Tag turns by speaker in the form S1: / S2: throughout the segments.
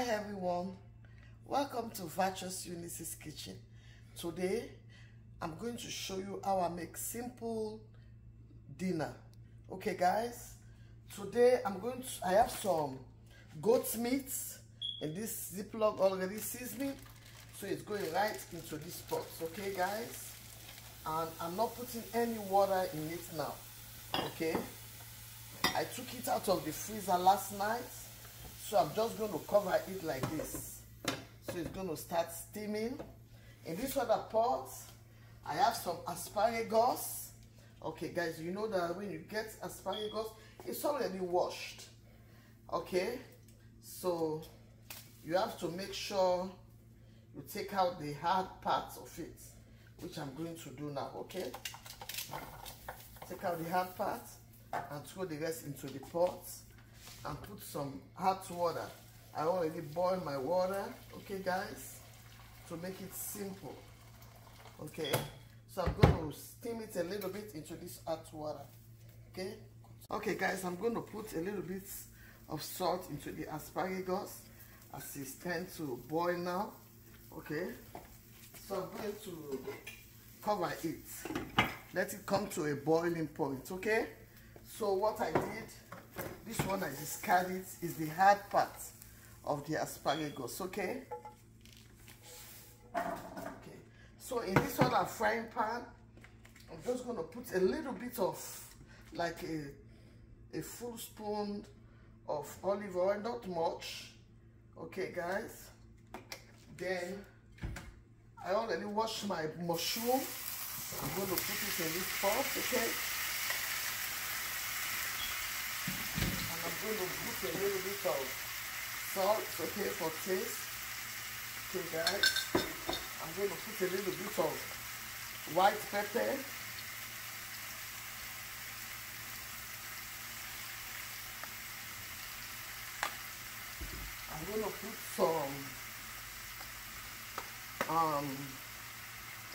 S1: Hi everyone, welcome to Virtuous Eunice's kitchen. Today I'm going to show you how I make simple dinner. Okay guys, today I have some goat meat in this Ziploc already seasoning, so it's going right into this pot. Okay guys, and I'm not putting any water in it now. Okay, I took it out of the freezer last night, so I'm just going to cover it like this. So it's going to start steaming. In this other pot, I have some asparagus. Okay guys, you know that when you get asparagus, it's already washed. Okay, so you have to make sure you take out the hard parts of it, which I'm going to do now. Okay, take out the hard part and throw the rest into the pot and put some hot water. I already boiled my water, okay guys, to make it simple. Okay, so I'm going to steam it a little bit into this hot water. Okay guys, I'm going to put a little bit of salt into the asparagus as it's trying to boil now. Okay, so I'm going to cover it, let it come to a boiling point. Okay, so what I did, this one I discarded, is the hard part of the asparagus. Okay, so in this other frying pan, I'm just going to put a little bit of, like a full spoon of olive oil, not much. Okay guys, then I already washed my mushroom. I'm going to put it in this pot. Okay, and I'm going to put a little bit of salt, okay, for taste. Okay guys, I'm going to put a little bit of white pepper. I'm going to put some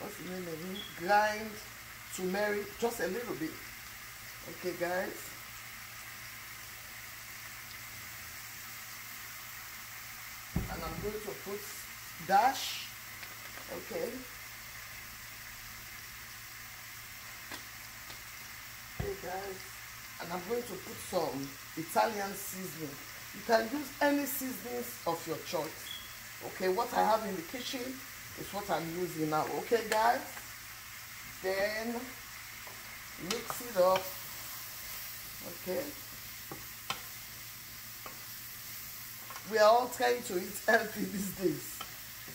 S1: what's the name of it? Grind turmeric, just a little bit. Okay guys, and I'm going to put dash. Okay, guys, and I'm going to put some Italian seasoning. You can use any seasonings of your choice. Okay, what I have in the kitchen is what I'm using now. Okay guys, then mix it up. Okay, we are all trying to eat healthy these days.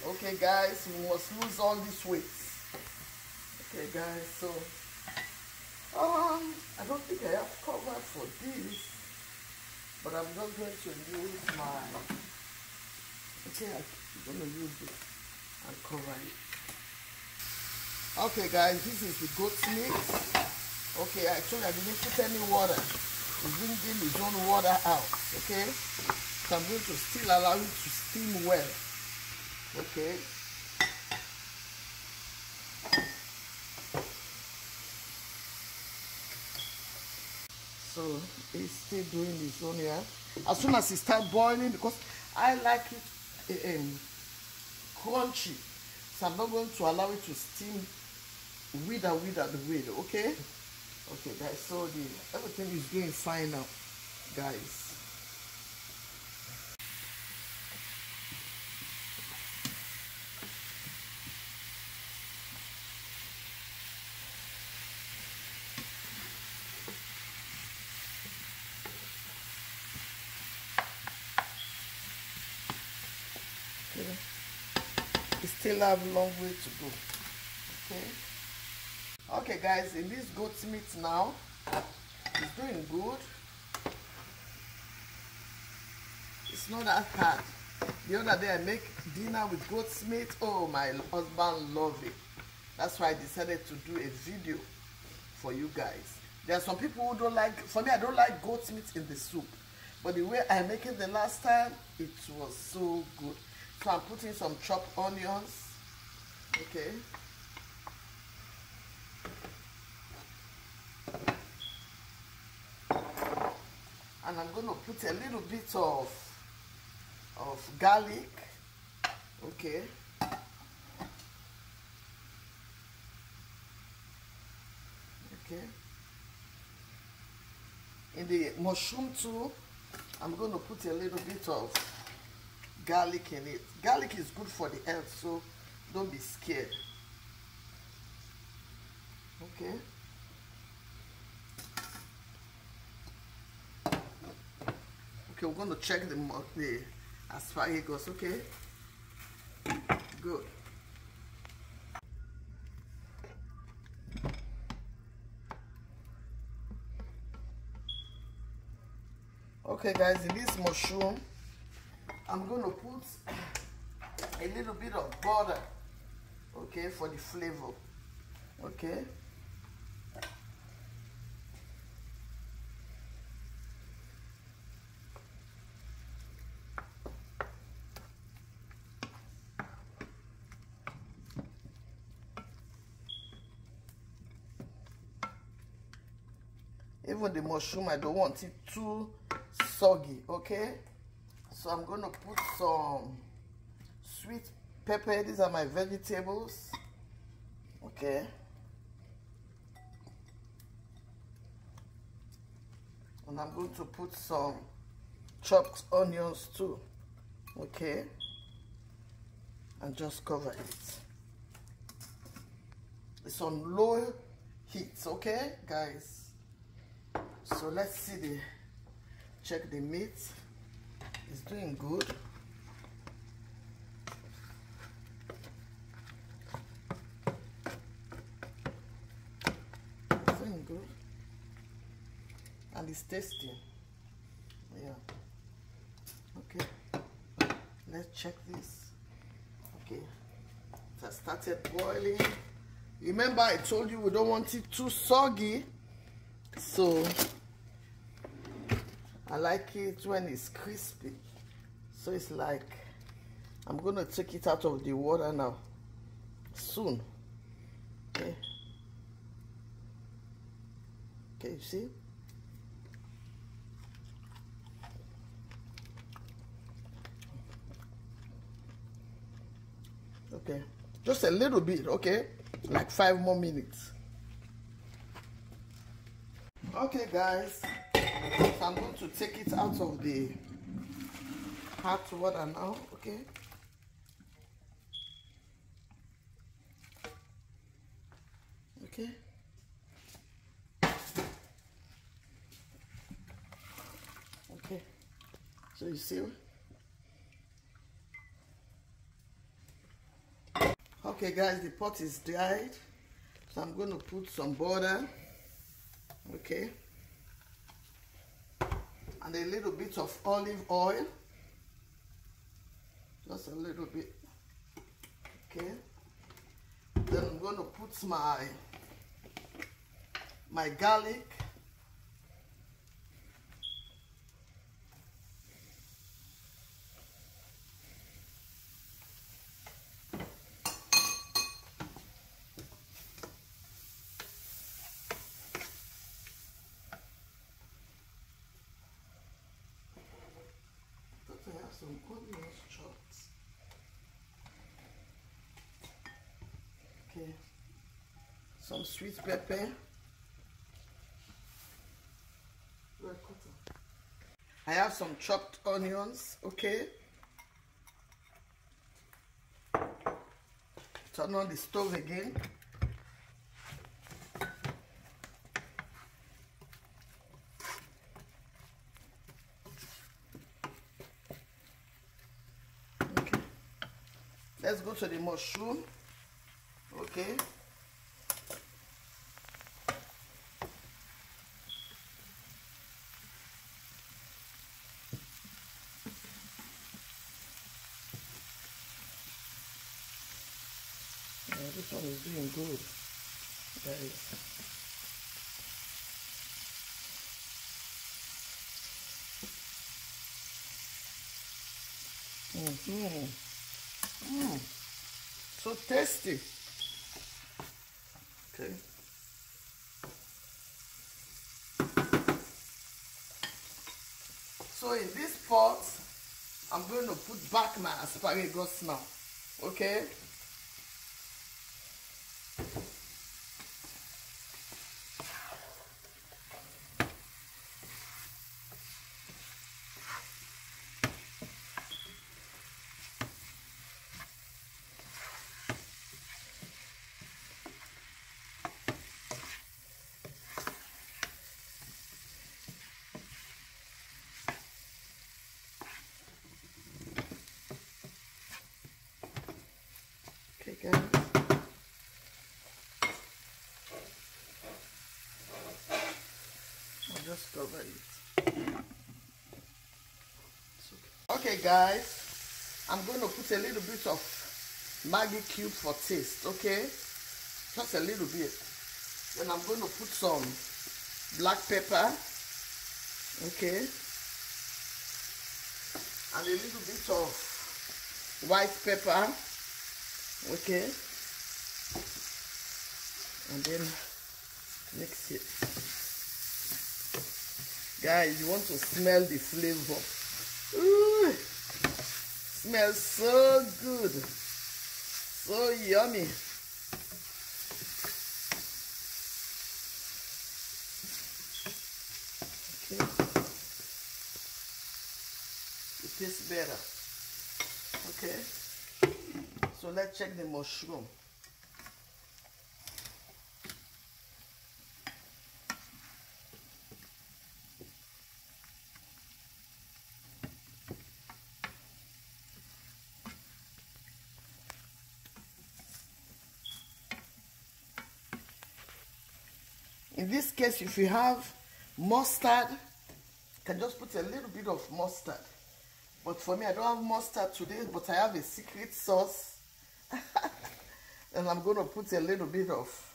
S1: Okay guys, we must lose all this weight. Okay guys, so I don't think I have cover for this, but I'm just going to use my, okay, I'm going to use it and cover it. Okay guys, this is the goat's meat. Okay, actually I didn't put any water. It's bringing its own water out. Okay, so I'm going to still allow it to steam well. Okay, so it's still doing its own here. As soon as it starts boiling, because I like it crunchy, so I'm not going to allow it to steam with the way. Okay, okay guys, so everything is going fine now guys. We still have a long way to go. Okay guys, in this goat's meat now, it's doing good. It's not that hard. The other day I make dinner with goat's meat. Oh, my husband loved it. That's why I decided to do a video for you guys. There are some people who don't like, for me I don't like goat's meat in the soup, but the way I make it the last time, it was so good. So I'm putting some chopped onions. Okay, and I'm going to put a little bit of of garlic. Okay. Okay. In the mushroom too, I'm going to put a little bit of garlic in it. Garlic is good for the health, so don't be scared. Okay. Okay, we're going to check the asparagus. Okay. Good. Okay guys, in this mushroom, I'm going to put a little bit of butter, okay, for the flavor, okay. Even the mushroom, I don't want it too soggy, okay? So I'm going to put some sweet pepper. These are my vegetables, okay? And I'm going to put some chopped onions too, okay? And just cover it. It's on low heat, okay, guys? So let's see check the meat. It's doing good. It's doing good. And it's tasty. Yeah. Okay. Let's check this. Okay. It has started boiling. Remember, I told you we don't want it too soggy. So I like it when it's crispy. So it's like, I'm going to take it out of the water now. Soon. Okay. Okay, you see? Okay. Just a little bit, okay? Like 5 more minutes. Okay, guys. So I'm going to take it out of the hot water now, okay? Okay. Okay. So you see? Okay, guys, the pot is dried. So I'm going to put some butter, okay? And a little bit of olive oil, just a little bit, okay. Then I'm going to put my garlic, some onions chopped. Okay. Some sweet pepper. I have some chopped onions, okay. Turn on the stove again. Let's go to the mushroom, okay. Yeah, this one is doing good, guys. So tasty. Okay. So in this pot, I'm going to put back my asparagus now. Okay? Okay, guys. I'll just cover it. Okay, guys. I'm going to put a little bit of Maggi cube for taste, okay? Just a little bit. Then I'm going to put some black pepper, okay? And a little bit of white pepper, okay? And then mix it. Guys, you want to smell the flavor. Ooh, smells so good, so yummy. Okay, it tastes better. Okay, so let's check the mushroom. In this case, if you have mustard, you can just put a little bit of mustard. But for me, I don't have mustard today, but I have a secret sauce. And I'm going to put a little bit of.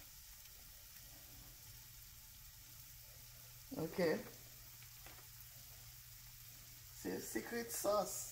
S1: Okay. See, secret sauce.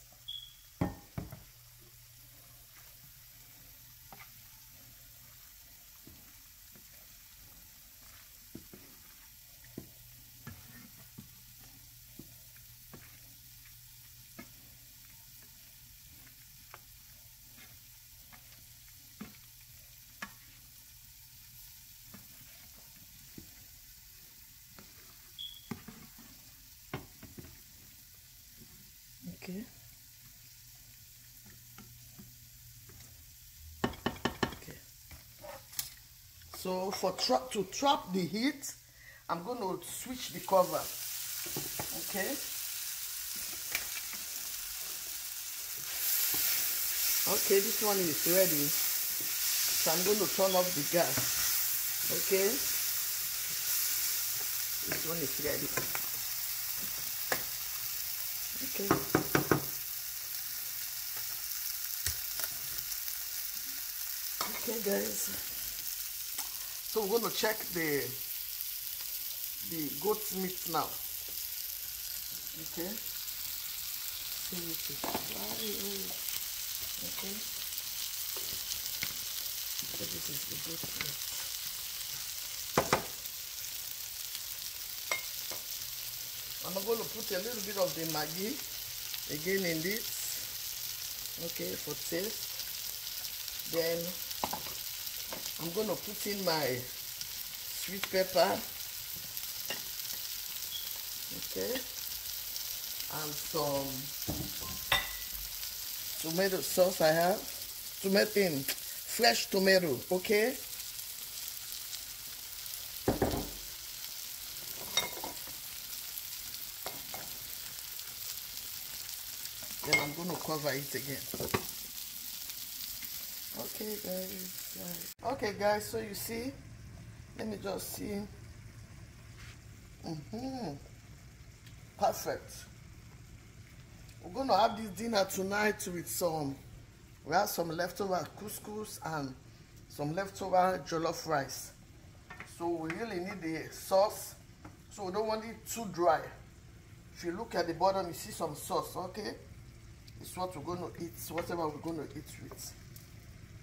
S1: Okay. Okay. So to trap the heat, I'm going to switch the cover. Okay. Okay, this one is ready. So I'm going to turn off the gas. Okay. This one is ready. Okay. Okay, guys. So we're going to check the goat's meat now. Okay. Okay. So this is the goat's meat. I'm going to put a little bit of the Maggi again in this. Okay, for taste. Then I'm going to put in my sweet pepper, okay, and some tomato sauce I have, fresh tomato, okay. Then I'm going to cover it again. Okay, guys. Okay, guys. So you see, let me just see. Perfect. We're going to have this dinner tonight with some. We have some leftover couscous and some leftover jollof rice. So we really need the sauce. So we don't want it too dry. If you look at the bottom, you see some sauce. Okay, it's what we're going to eat. Whatever we're going to eat with.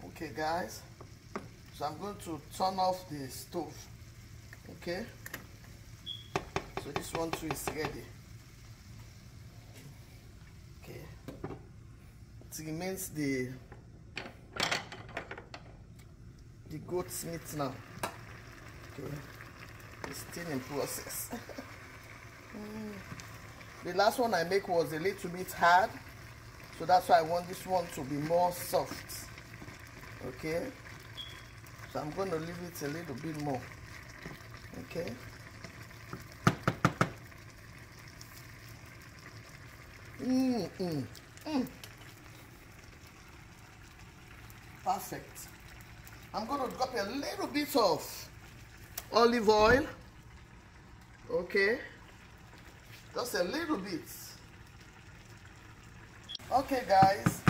S1: Okay, guys, so I'm going to turn off the stove. Okay, so this one too is ready. Okay, it remains the goat's meat now. Okay, it's still in process. The last one I make was a little bit hard, so that's why I want this one to be more soft. Okay, so I'm going to leave it a little bit more. Okay. Perfect. I'm going to drop a little bit of olive oil. Okay, just a little bit. Okay guys,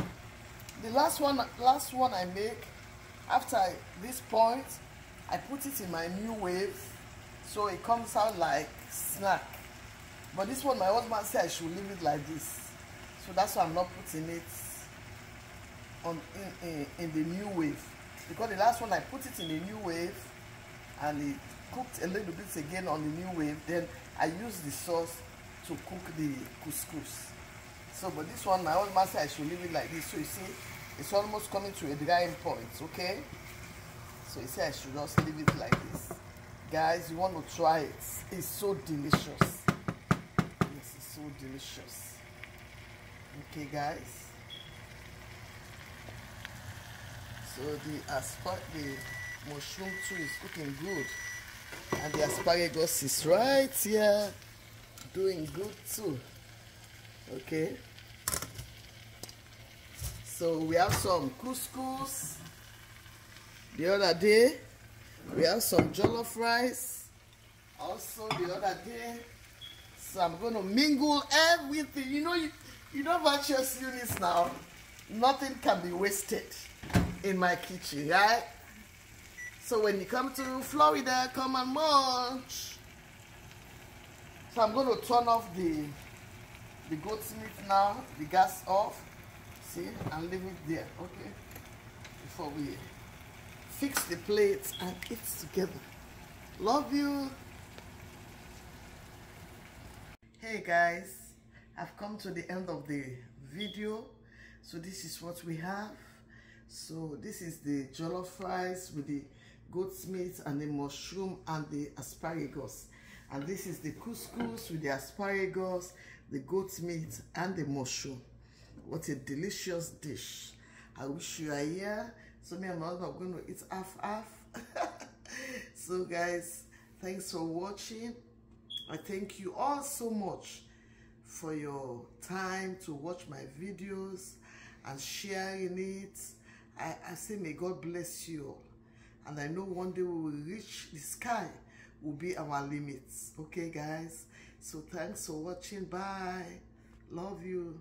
S1: the last one I make, after this point I put it in my new wave, so it comes out like snack. But this one my husband said I should leave it like this, so that's why I'm not putting it on in the new wave, because the last one I put it in the new wave and it cooked a little bit again on the new wave. Then I used the sauce to cook the couscous. So but this one my husband said I should leave it like this, so you see it's almost coming to a drying point. Okay, so he said I should just leave it like this. Guys, you want to try it, it's so delicious. Yes, it's so delicious. Okay guys, so the mushroom too is cooking good, and the asparagus is right here doing good too. Okay, so we have some couscous the other day, we have some jollof rice also the other day. So I'm going to mingle everything. You know Virtuous Eunice now, nothing can be wasted in my kitchen, right? So when you come to Florida, come and munch. So I'm going to turn off the goat's meat now, the gas off, see, and leave it there, okay, before we fix the plates and eat together. Love you. Hey guys, I've come to the end of the video. So this is what we have. So this is the jollof rice with the goat's meat and the mushroom and the asparagus. And this is the couscous with the asparagus, the goat's meat and the mushroom. What a delicious dish. I wish you are here. So me and my husband are going to eat half. So guys, thanks for watching. I thank you all so much for your time to watch my videos and sharing it. I say may God bless you all. And I know one day we will reach the sky, will be our limits. Okay guys, so thanks for watching. Bye. Love you.